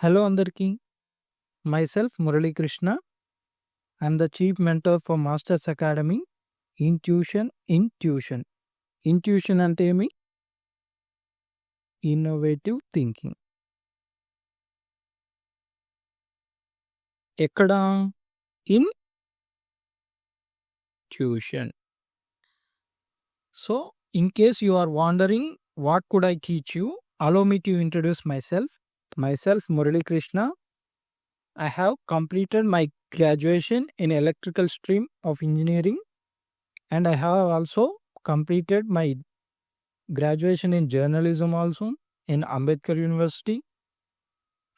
Hello Andarki, myself Murali Krishna. I am the Chief Mentor for Masters Academy Intuition. Intuition అంటే ఏమి? Innovative thinking. ఎక్కడ? Intuition. So, in case you are wondering what could I teach you, allow me to introduce myself. Myself Murali Krishna. I have completed my graduation in electrical stream of engineering, and I have also completed my graduation in journalism also in Ambedkar University.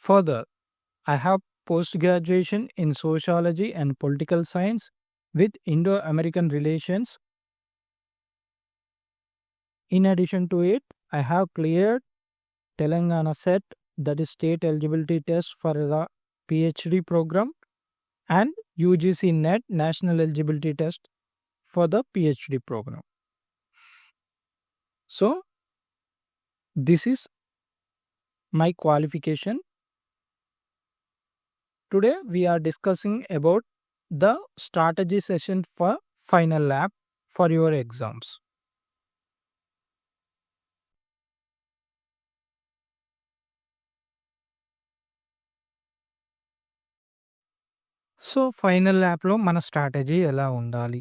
Further, I have post graduation in sociology and political science with Indo-American relations. In addition to it, I have cleared Telangana SET, that is state eligibility test for the PhD program, and UGC NET, national eligibility test for the PhD program. So, this is my qualification. Today we are discussing about the strategy session for final lab for your exams. So final ల్యాబ్లో మన strategy ఎలా ఉండాలి?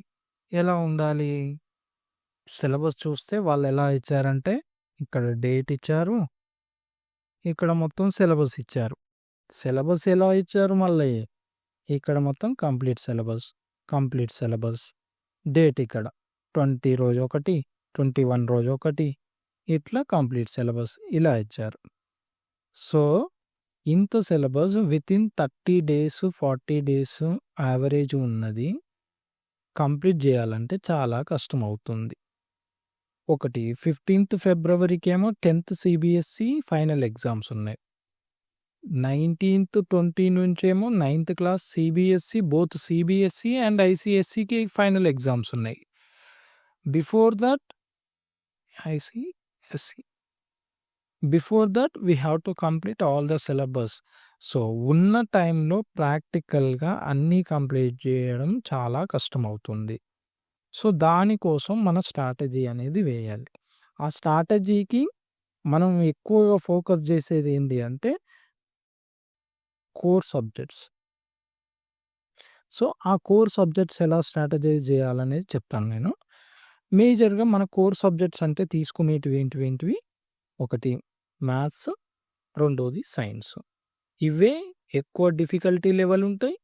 Syllabus చూస్తే వాళ్ళు ఎలా ఇచ్చారంటే ఇక్కడ date ఇచ్చారు, ఇక్కడ మొత్తం సిలబస్ ఇచ్చారు. సిలబస్ ఎలా ఇచ్చారు మళ్ళీ ఇక్కడ మొత్తం కంప్లీట్ సిలబస్, డేట్ ఇక్కడ 20 రోజు ఒకటి, 21 రోజు ఒకటి, ఇట్లా కంప్లీట్ సిలబస్ ఇలా ఇచ్చారు. సో ఇంత syllabus within 30 days 40 days average ఉన్నది కంప్లీట్ చేయాలంటే చాలా కష్టం అవుతుంది. ఒకటి 15th ఫిబ్రవరికి ఏమో 10th CBSE ఫైనల్ ఎగ్జామ్స్ ఉన్నాయి. 19th 20 నుంచేమో 9th class CBSE, both CBSE and ICSEకి ఫైనల్ ఎగ్జామ్స్ ఉన్నాయి. Before that ICSE, before that we have to complete all the syllabus. So ఉన్న టైంలో ప్రాక్టికల్గా అన్నీ కంప్లీట్ చేయడం చాలా కష్టం అవుతుంది. సో దానికోసం మన స్ట్రాటజీ అనేది వేయాలి. ఆ స్ట్రాటజీకి మనం ఎక్కువగా ఫోకస్ చేసేది ఏంటి అంటే కోర్ సబ్జెక్ట్స్. సో ఆ కోర్ సబ్జెక్ట్స్ ఎలా స్ట్రాటజైజ్ చేయాలనేది చెప్తాను నేను. మేజర్గా మన కోర్ సబ్జెక్ట్స్ అంటే తీసుకునేటివి ఏంటివి? ఒకటి మ్యాథ్స్, రెండోది సైన్స్. ఇవే ఎక్కువ డిఫికల్టీ లెవెల్ ఉంటాయి,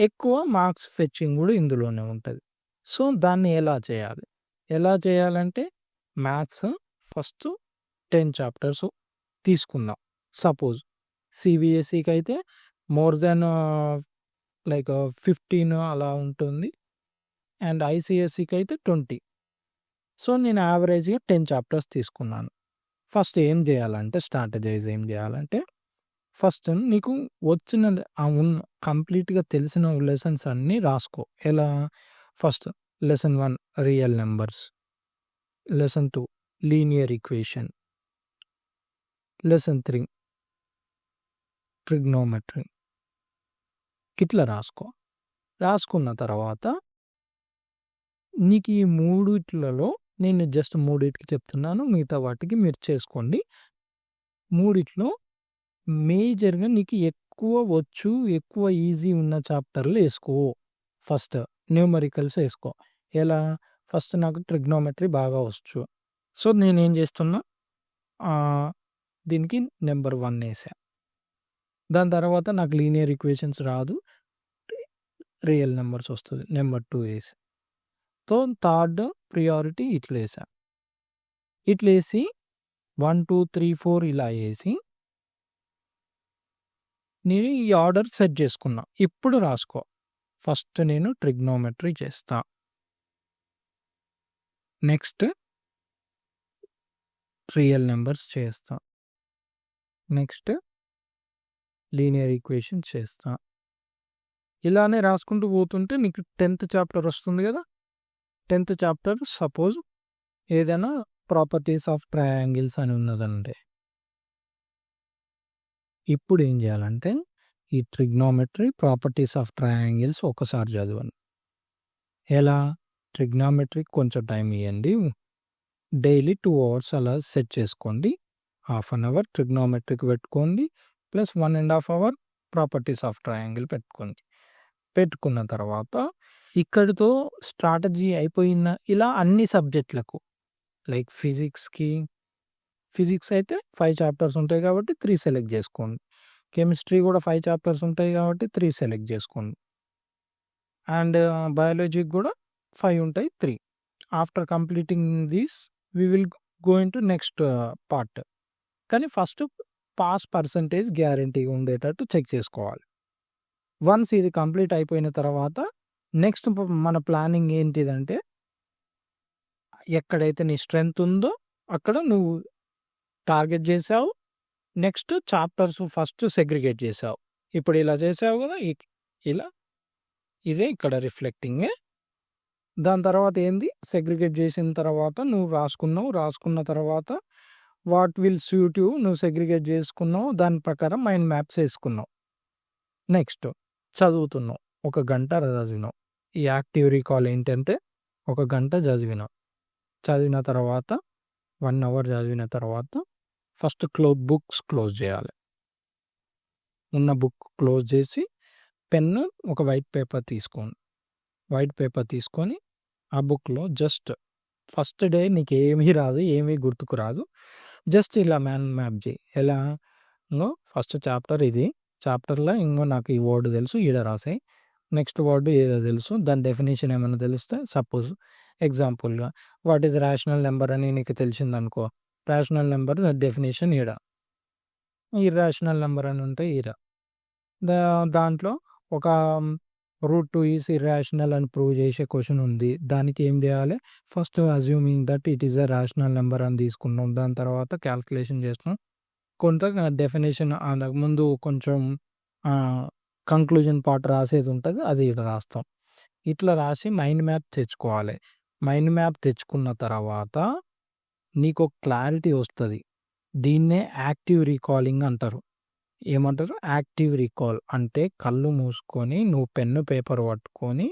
ఎక్కువ మార్క్స్ ఫెచ్చింగ్ కూడా ఇందులోనే ఉంటుంది. సో దాన్ని ఎలా చేయాలంటే మ్యాథ్స్ ఫస్ట్ 10 చాప్టర్స్ తీసుకుందాం. సపోజ్ CBSEకి అయితే మోర్ దెన్ 15 అలా ఉంటుంది, అండ్ ICSEకి అయితే 20. సో నేను యావరేజ్గా 10 చాప్టర్స్ తీసుకున్నాను. ఫస్ట్ స్ట్రాటజైజ్ ఏం చేయాలంటే ఫస్ట్ నీకు వచ్చిన కంప్లీట్గా తెలిసిన లెసన్స్ అన్నీ రాసుకో. ఎలా? First lesson 1 real numbers, lesson 2 linear equation, lesson 3 trigonometry. ఇట్లా రాసుకున్న తర్వాత నీకు ఈ మూడిట్లలో నేను జస్ట్ మూడిటికి చెప్తున్నాను, మిగతా వాటికి మీరు చేసుకోండి. మూడిట్లో మేజర్గా నీకు ఎక్కువ ఈజీ ఉన్న చాప్టర్లు వేసుకో. ఫస్ట్ న్యూమరికల్స్ వేసుకో. ఎలా? ఫస్ట్ నాకు ట్రిగ్నోమెట్రీ బాగా వచ్చు, సో నేనేం చేస్తున్నా దీనికి నెంబర్ 1 వేసా. దాని తర్వాత నాకు లీనియర్ ఈక్వేషన్స్ రాదు, రియల్ నెంబర్స్ వస్తుంది, నెంబర్ 2 వేసా. సో థర్డ్ ప్రియారిటీ ఇట్లేసా. ఇట్లేసి 1 2 3 4 ఇలా వేసి నేను ఈ ఆర్డర్ సెట్ చేసుకున్నా. ఇప్పుడు రాసుకో. ఫస్ట్ నేను ట్రిగ్నోమెట్రీ చేస్తా, నెక్స్ట్ రియల్ నెంబర్స్ చేస్తా, నెక్స్ట్ లీనియర్ ఈక్వేషన్ చేస్తా. ఇలానే రాసుకుంటూ పోతుంటే నీకు 10th చాప్టర్ వస్తుంది కదా. 10th చాప్టర్ సపోజ్ ఏదైనా ప్రాపర్టీస్ ఆఫ్ ట్రయాంగిల్స్ అని ఉన్నదంటే ఇప్పుడు ఏం చేయాలంటే ఈ ట్రిగ్నోమెట్రీ, ప్రాపర్టీస్ ఆఫ్ ట్రయాంగిల్స్ ఒకసారి చదవండి. ఎలా? ట్రిగ్నోమెట్రీకి కొంచెం టైం ఇవ్వండి. డైలీ 2 అవర్స్ అలా సెట్ చేసుకోండి. హాఫ్ అన్ అవర్ ట్రిగ్నోమెట్రీకి పెట్టుకోండి. Plus 1.5 hour properties of triangle పెట్టుకోండి. పెట్టుకున్న తర్వాత ఇక్కడితో స్ట్రాటజీ అయిపోయిన ఇలా అన్ని సబ్జెక్టులకు లైక్ ఫిజిక్స్ అయితే 5 చాప్టర్స్ ఉంటాయి కాబట్టి 3 సెలెక్ట్ చేసుకోండి. కెమిస్ట్రీ కూడా 5 చాప్టర్స్ ఉంటాయి కాబట్టి 3 సెలెక్ట్ చేసుకోండి. అండ్ బయాలజీకి కూడా 5 ఉంటాయి, 3. After completing this we will go into next part. కానీ ఫస్ట్ పాస్ పర్సంటేజ్ గ్యారంటీగా ఉండేటట్టు చెక్ చేసుకోవాలి. వన్స్ ఇది కంప్లీట్ అయిపోయిన తర్వాత నెక్స్ట్ మన ప్లానింగ్ ఏంటిదంటే ఎక్కడైతే నీ స్ట్రెంగ్త్ ఉందో అక్కడ నువ్వు టార్గెట్ చేసావు. నెక్స్ట్ చాప్టర్స్ ఫస్ట్ సెగ్రిగేట్ చేసావు. ఇప్పుడు ఇలా చేసావు కదా, ఇలా ఇదే ఇక్కడ రిఫ్లెక్టింగ్. దాని తర్వాత ఏంది, సెగ్రిగేట్ చేసిన తర్వాత నువ్వు రాసుకున్న తర్వాత వాట్ విల్ సూట్ యూ, నువ్వు సెగ్రిగేట్ చేసుకున్నావు, దాని ప్రకారం మైండ్ మ్యాప్స్ వేసుకున్నావు. నెక్స్ట్ చదువుతున్నావు, 1 గంట చదివినావు. ఈ యాక్టివ్ రీకాల్ ఏంటంటే 1 గంట చదివిన తర్వాత 1 అవర్ చదివిన తర్వాత ఫస్ట్ బుక్స్ క్లోజ్ చేయాలి. ఉన్న బుక్ క్లోజ్ చేసి పెన్ను, ఒక వైట్ పేపర్ తీసుకొని ఆ బుక్లో జస్ట్ ఫస్ట్ డే నీకు ఏమీ గుర్తుకు రాదు. జస్ట్ ఇలా మైండ్ మ్యాప్ చేయి. ఎలా? ఫస్ట్ చాప్టర్ ఇది, చాప్టర్లో నాకు ఈ వర్డ్ తెలుసు, ఈడ రాసాయి. నెక్స్ట్ వర్డ్ ఏదో తెలుసు, దాని డెఫినేషన్ ఏమైనా తెలిస్తే, సపోజ్ ఎగ్జాంపుల్గా వాట్ ఈజ్ రేషనల్ నెంబర్ అని నీకు తెలిసిందనుకో, రేషనల్ నెంబర్ డెఫినేషన్ ఈడ, ఇర్రేషనల్ నెంబర్ అని ఉంటే ఈడ. దాంట్లో ఒక √2 ఈజ్ ఇర్రేషనల్ అని ప్రూవ్ చేసే క్వశ్చన్ ఉంది. దానికి ఏం చేయాలి, first assuming that it is a rational number అని తీసుకున్నాం. దాని తర్వాత క్యాల్కులేషన్ చేస్తున్నాం. కొంత డెఫినేషన్ ముందు కొంచెం కంక్లూజన్ పార్ట్ రాసేది ఉంటుంది, అది ఇట్లా రాస్తాం. ఇట్లా రాసి మైండ్ మ్యాప్ తెచ్చుకోవాలి. మైండ్ మ్యాప్ తెచ్చుకున్న తర్వాత నీకు క్లారిటీ వస్తుంది. దీన్నే యాక్టివ్ రీకాలింగ్ అంటారు. ఏమంటారు? యాక్టివ్ రీకాల్ అంటే కళ్ళు మూసుకొని నువ్వు పెన్ను పేపర్ పట్టుకొని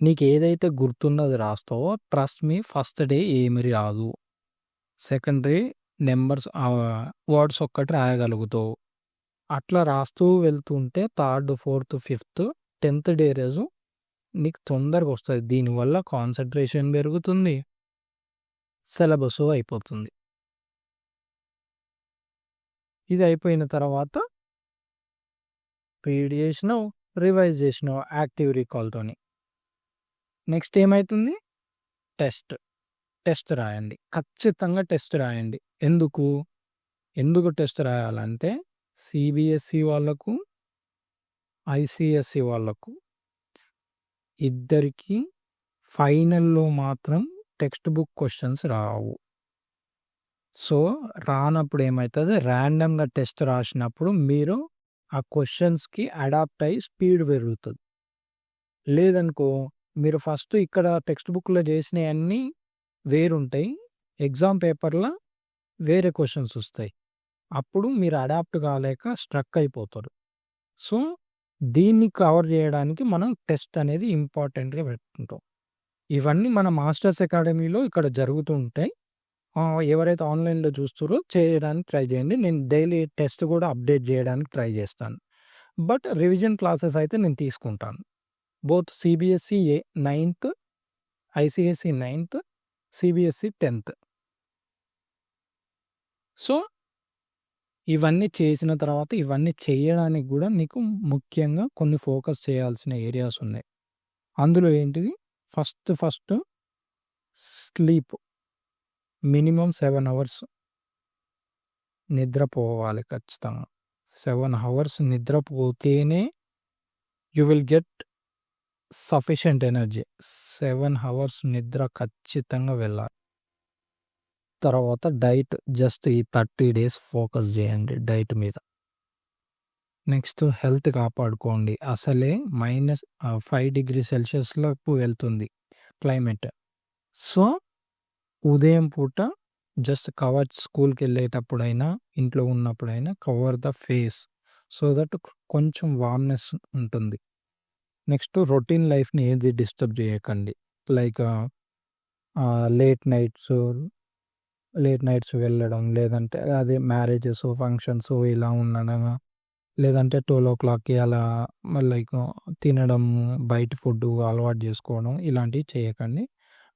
నీకు ఏదైతే గుర్తున్నది రాస్తావో, ట్రస్ట్ మీ, ఫస్ట్ డే ఏమి రాదు. సెకండ్ డే నెంబర్స్ వర్డ్స్ ఒక్కటి రాయగలుగుతావు. అట్లా రాస్తూ వెళ్తుంటే 3rd, 4th, 5th, 10th day రోజు నీకు తొందరగా వస్తుంది. దీనివల్ల కాన్సన్ట్రేషన్ పెరుగుతుంది, సిలబస్ అయిపోతుంది. ఇది అయిపోయిన తర్వాత రీడ్ చేసినావు, రివైజ్ చేసినావు యాక్టివ్ రీకాల్తోని. నెక్స్ట్ ఏమవుతుంది? టెస్ట్ రాయండి. ఖచ్చితంగా టెస్ట్ రాయండి. ఎందుకు టెస్ట్ రాయాలంటే సిబిఎస్ఈ వాళ్ళకు, ఐసిఎస్ఈ వాళ్ళకు ఇద్దరికి ఫైనల్లో మాత్రం టెక్స్ట్ బుక్ క్వశ్చన్స్ రావు. సో రానప్పుడు ఏమవుతుంది, ర్యాండమ్గా టెస్ట్ రాసినప్పుడు మీరు ఆ క్వశ్చన్స్కి అడాప్ట్ అయ్యి స్పీడ్ పెరుగుతుంది. లేదనుకో, మీరు ఫస్ట్ ఇక్కడ టెక్స్ట్ బుక్లో చేసినవన్నీ వేరుంటాయి, ఎగ్జామ్ పేపర్లో వేరే క్వశ్చన్స్ వస్తాయి. అప్పుడు మీరు అడాప్ట్ కాలేక స్ట్రక్ అయిపోతారు. సో దీన్ని కవర్ చేయడానికి మనం టెస్ట్ అనేది ఇంపార్టెంట్గా పెట్టుకుంటాం. ఇవన్నీ మన మాస్టర్స్ అకాడమీలో ఇక్కడ జరుగుతూ ఉంటాయి. ఎవరైతే ఆన్లైన్లో చూస్తారో చేయడానికి ట్రై చేయండి. నేను డైలీ టెస్ట్ కూడా అప్డేట్ చేయడానికి ట్రై చేస్తాను. బట్ రివిజన్ క్లాసెస్ అయితే నేను తీసుకుంటాను. Both CBSE 9th, ICSE 9th, CBSE 10th. So ఇవన్నీ చేసిన తర్వాత, ఇవన్నీ చేయడానికి కూడా నీకు ముఖ్యంగా కొన్ని ఫోకస్ చేయాల్సిన ఏరియాస్ ఉన్నాయి. అందులో ఏంటిది, ఫస్ట్ స్లీప్. మినిమం 7 అవర్స్ నిద్రపోవాలి ఖచ్చితంగా. 7 అవర్స్ నిద్రపోతేనే you will get sufficient energy. 7 hours నిద్ర ఖచ్చితంగా వెళ్ళాలి. తర్వాత డైట్, జస్ట్ ఈ 30 days ఫోకస్ చేయండి డైట్ మీద. నెక్స్ట్ హెల్త్ కాపాడుకోండి. అసలే -5 degrees సెల్సియస్లకు వెళ్తుంది క్లైమేట్. సో ఉదయం పూట జస్ట్ కవర్, స్కూల్కి వెళ్ళేటప్పుడైనా ఇంట్లో ఉన్నప్పుడైనా cover the face. So that కొంచెం వార్మ్‌నెస్ ఉంటుంది. నెక్స్ట్ రొటీన్ లైఫ్‌ని ఏది డిస్టర్బ్ చేయకండి. లైక్ లేట్ నైట్స్ వెళ్ళడం, లేదంటే అదే మ్యారేజెస్, ఫంక్షన్స్ ఇలా ఉండడం, లేదంటే 12:00కి అలా లైక్ తినడం, బయట ఫుడ్ అలవాటు చేసుకోవడం ఇలాంటివి చేయకండి.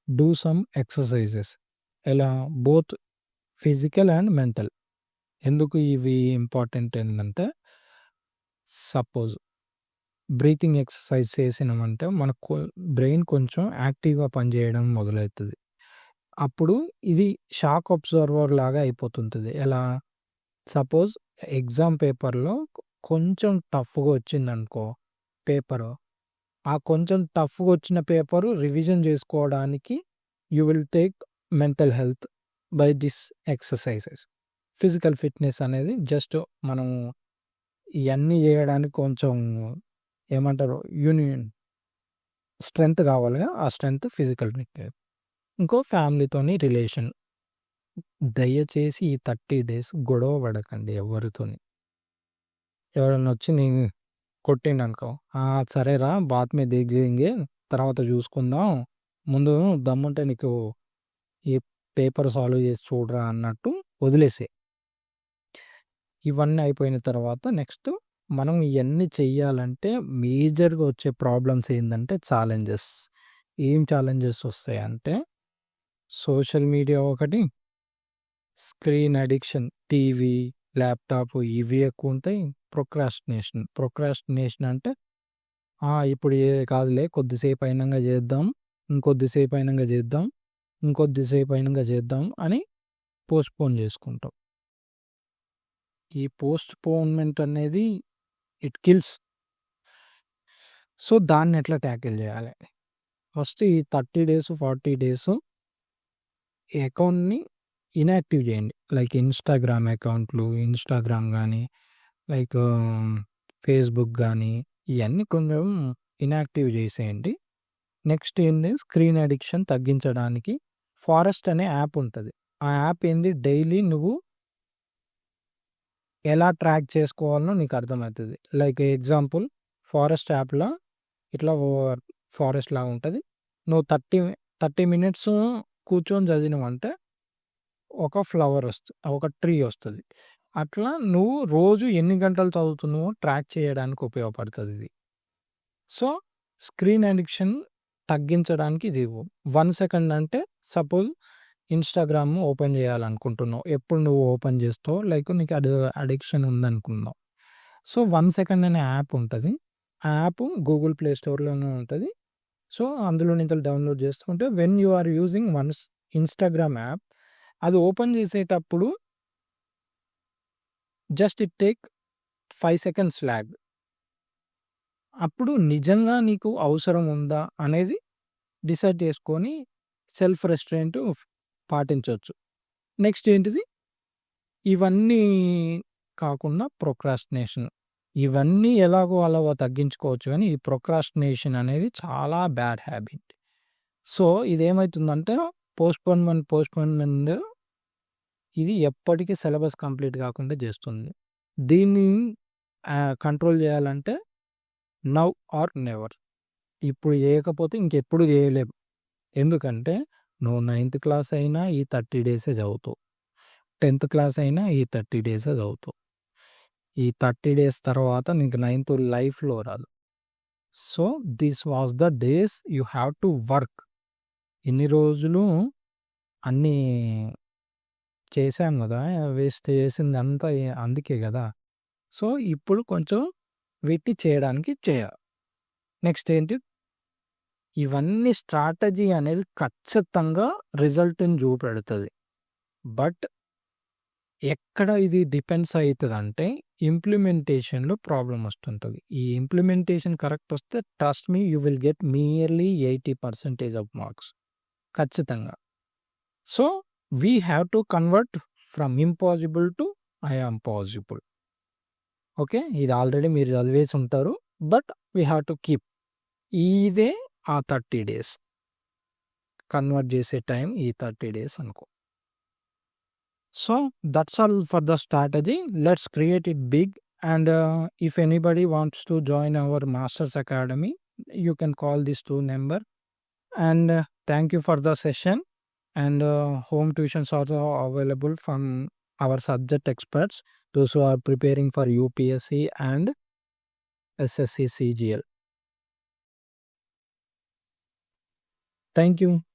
Do some exercises. ఎలా బోత్ ఫిజికల్ అండ్ మెంటల్. ఎందుకు ఇవి ఇంపార్టెంట్ ఏందంటే, సపోజ్ బ్రీతింగ్ ఎక్సర్సైజ్ చేసినామంటే మనకు బ్రెయిన్ కొంచెం యాక్టివ్‌గా పనిచేయడం మొదలైతది. అప్పుడు ఇది షాక్ అబ్జార్వర్ లాగా అయిపోతుంటది. ఎలా? సపోజ్ ఎగ్జామ్ పేపర్‌లో కొంచెం టఫ్‌గా వచ్చిందనుకో పేపరు, ఆ కొంచెం టఫ్‌గా వచ్చిన పేపరు రివిజన్ చేసుకోవడానికి you will take mental health by this exercises. Physical fitness అనేది జస్ట్ మనం ఇయన్నీ చేయడానికి కొంచెం ఏమంటారు స్ట్రెంత్ కావాలిగా, ఆ స్ట్రెంత్ ఫిజికల్ ఫిట్‌నెస్. ఇంకో ఫ్యామిలీతోని రిలేషన్. దయచేసి ఈ 30 డేస్ గొడవ పడకండి ఎవరితోని. ఎవరైనా వచ్చి నేను కొట్టిండనుకో, సరేరా బాత్ మే దేఖ్ జేంగే, తర్వాత చూసుకుందాం. ముందు దమ్ముంటే నీకు ఈ పేపర్ సాల్వ్ చేసి చూడరా అన్నట్టు వదిలేసేయి. ఇవన్నీ అయిపోయిన తర్వాత నెక్స్ట్ మనం ఇయన్నీ చెయ్యాలంటే మేజర్‌గా వచ్చే ప్రాబ్లమ్స్ ఏందంటే ఛాలెంజెస్. ఏం ఛాలెంజెస్ వస్తాయంటే సోషల్ మీడియా ఒకటి, స్క్రీన్ అడిక్షన్, టీవీ, ల్యాప్‌టాప్ ఇవి ఎక్కువుంటాయి. ప్రొక్రాస్టినేషన్ అంటే ఇప్పుడు కాదులే కొద్దిసేపు అయినంగా చేద్దాం, ఇంకొద్దిసేపు అయినంగా చేద్దాం, ఇంకొద్దిసేపు అయినంగా చేద్దాం అని పోస్ట్‌పోన్ చేసుకుంటాం. ఈ పోస్ట్‌పోన్‌మెంట్ అనేది ఇట్ కిల్స్. సో, దాన్ని ఎట్లా టాకిల్ చేయాలి? ఫస్ట్ ఈ 30 డేస్, 40 డేస్ ఈ అకౌంట్‌ని ఇనాక్టివ్ చేయండి. లైక్ ఇన్‌స్టాగ్రామ్ అకౌంట్లు, ఇన్‌స్టాగ్రామ్ గానీ, లైక్ ఫేస్‌బుక్ గానీ, ఇయన్నీ కొంచెం ఇనాక్టివ్ చేసేయండి. నెక్స్ట్ ఏంది, స్క్రీన్ అడిక్షన్ తగ్గించడానికి ఫారెస్ట్ అనే యాప్ ఉంటది. ఆ యాప్ ఏంది, డైలీ నువ్వు ఎలా ట్రాక్ చేసుకోవాలో నీకు అర్థమవుతది. లైక్ ఎగ్జాంపుల్ ఫారెస్ట్ యాప్‌లో ఇట్లా ఫారెస్ట్ లాగా ఉంటది. నువ్వు 30 మినిట్స్ కూర్చొని చదివినవంటే ఒక ఒక ట్రీ వస్తది. అట్లా నువ్వు రోజు ఎన్ని గంటలు చదువుతున్నావో ట్రాక్ చేయడానికి ఉపయోగపడతదిది. సో, స్క్రీన్ అడిక్షన్ తగ్గించడానికి ఇది 1 సెకండ్ అంటే సపోజ్ ఇన్‌స్టాగ్రామ్ ఓపెన్ చేయాలనుకుంటున్నావు. ఎప్పుడు నువ్వు ఓపెన్ చేస్తావో లైక్ నీకు అడిక్షన్ ఉందనుకుందాం. సో, 1 సెకండ్ అనే యాప్ ఉంటది. ఆ యాప్ గూగుల్ ప్లే స్టోర్‌లోనే ఉంటది. సో, అందులో నుంచి డౌన్‌లోడ్ చేసుకుంటే when you are using once Instagram app, అది ఓపెన్ చేసేటప్పుడు just it take 5 seconds lag. అప్పుడు నిజంగా నీకు అవసరం ఉందా అనేది డిసైడ్ చేసుకొని సెల్ఫ్ రెస్ట్రెయింట్ పాటించొచ్చు. నెక్స్ట్ ఏంటిది, ఇవన్నీ కాకుండా ప్రొక్రాస్టినేషన్. ఇవన్నీ ఎలాగో అలాగో తగ్గించుకోవచ్చు గానీ, ఈ ప్రొక్రాస్టినేషన్ అనేది చాలా బ్యాడ్ హ్యాబిట్. సో, ఇదేమైతుందంటే పోస్ట్‌పోన్‌మెంట్ ఇది ఎప్పటికీ సిలబస్ కంప్లీట్ కాకుండా చేస్తుంది. దీన్ని కంట్రోల్ చేయాలంటే నౌ ఆర్ నెవర్. ఇప్పుడు చేయకపోతే ఇంకెప్పుడు చేయలేము. ఎందుకంటే నువ్వు 9థ్ క్లాస్ అయినా ఈ 30 డేసే చదువుతావు. 10థ్ క్లాస్ అయినా ఈ 30 డేసే చదువుతావు. ఈ 30 డేస్ తర్వాత నీకు 9థ్ లైఫ్‌లో రాదు. So, this was the days you have to work. ఇన్ని రోజులు అన్నీ చేశాం గదా! వేస్ట్ చేసిందంతా అందుకే గదా! సో, ఇప్పుడు కొంచెం వీటిని చేయడానికి చేయాలి. నెక్స్ట్ ఏంటి, ఇవన్నీ స్ట్రాటజీ అనేది ఖచ్చితంగా రిజల్ట్‌ని చూపెడతది. బట్ ఎక్కడ ఇది డిపెండ్స్ అయితదంటే ఇంప్లిమెంటేషన్‌లో ప్రాబ్లమ్ వస్తుంటది. ఈ ఇంప్లిమెంటేషన్ కరెక్ట్ వస్తే trust me you will get nearly 80% of marks ఖచ్చితంగా. So, we have to convert from impossible to I am possible. Okay. ఇది ఆల్రెడీ మీరు చదివేసి ఉంటారు. But we have to keep. ఇదే ఆ 30 డేస్. కన్వర్ట్ చేసే టైం ఈ 30 డేస్ అనుకో. So, that's all for the strategy. Let's create it big And if anybody wants to join our Masters Academy, you can call this 2 number. And thank you for the session. And home tuitions are available from our subject experts, those who are preparing for UPSC and SSC CGL. Thank you.